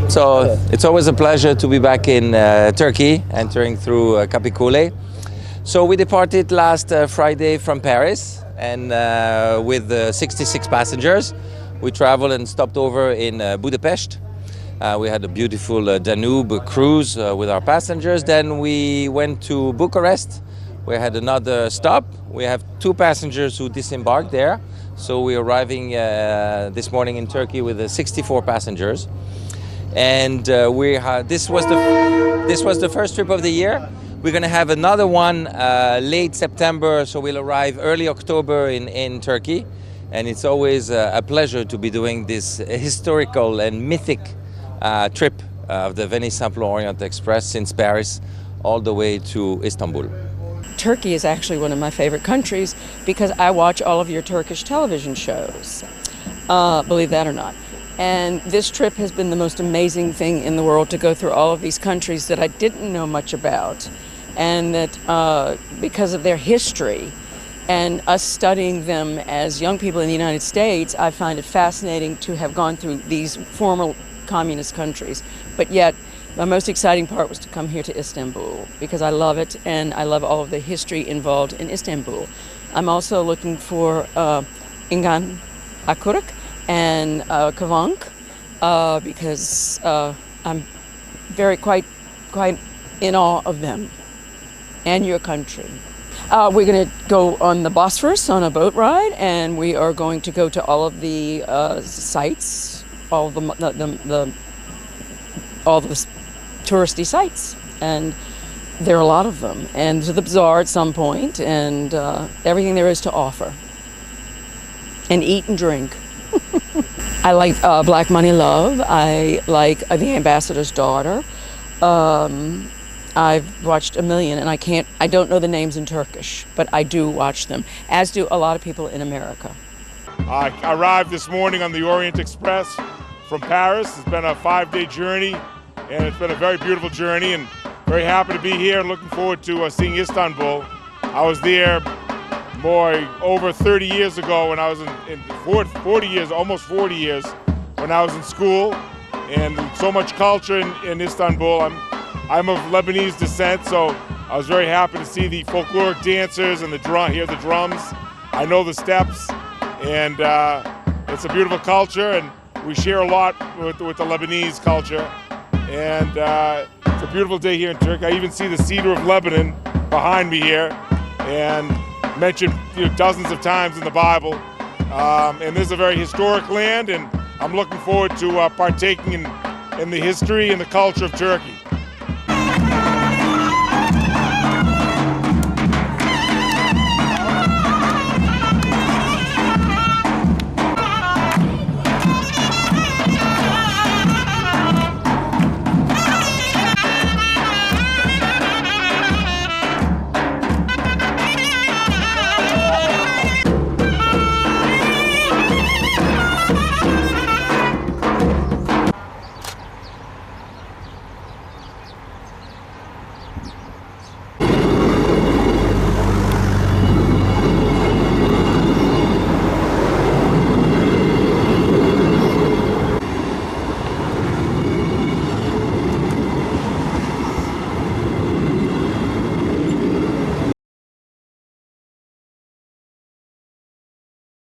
So it's always a pleasure to be back in Turkey, entering through Kapıkule. So we departed last Friday from Paris, and with 66 passengers, we traveled and stopped over in Budapeşte. We had a beautiful Danube cruise with our passengers. Then we went to Bucharest. We had another stop. We have 2 passengers who disembarked there. So we're arriving this morning in Turkey with 64 passengers. And this was the first trip of the year. We're going to have another one late September, so we'll arrive early October in Turkey. And it's always a pleasure to be doing this historical and mythic trip of the Tarihi Orient Express since Paris all the way to Istanbul. Turkey is actually one of my favorite countries because I watch all of your Turkish television shows, believe that or not. And this trip has been the most amazing thing in the world, to go through all of these countries that I didn't know much about, and that because of their history and us studying them as young people in the United States, I find it fascinating to have gone through these former communist countries. But yet, my most exciting part was to come here to Istanbul because I love it and I love all of the history involved in Istanbul. I'm also looking for İngan Akuruk and Kavank because I'm quite in awe of them and your country. We're going to go on the Bosphorus on a boat ride, and we are going to go to all of the sites, all the touristy sites, and there are a lot of them, and to the bazaar at some point, and everything there is to offer, and eat and drink. I like Black Money Love. I like The Ambassador's Daughter. I've watched a million, and I don't know the names in Turkish, but I do watch them, as do a lot of people in America. I arrived this morning on the Orient Express from Paris. It's been a 5-day journey, and it's been a very beautiful journey, and very happy to be here. Looking forward to seeing Istanbul. I was there over 30 years ago when I was in 40 years, almost 40 years, when I was in school, and so much culture in Istanbul. I'm of Lebanese descent, so I was very happy to see the folkloric dancers and hear the drums. I know the steps, and it's a beautiful culture, and we share a lot with the Lebanese culture. And it's a beautiful day here in Turkey. I even see the cedar of Lebanon behind me here, and mentioned dozens of times in the Bible. And this is a very historic land, and I'm looking forward to partaking in the history and the culture of Turkey.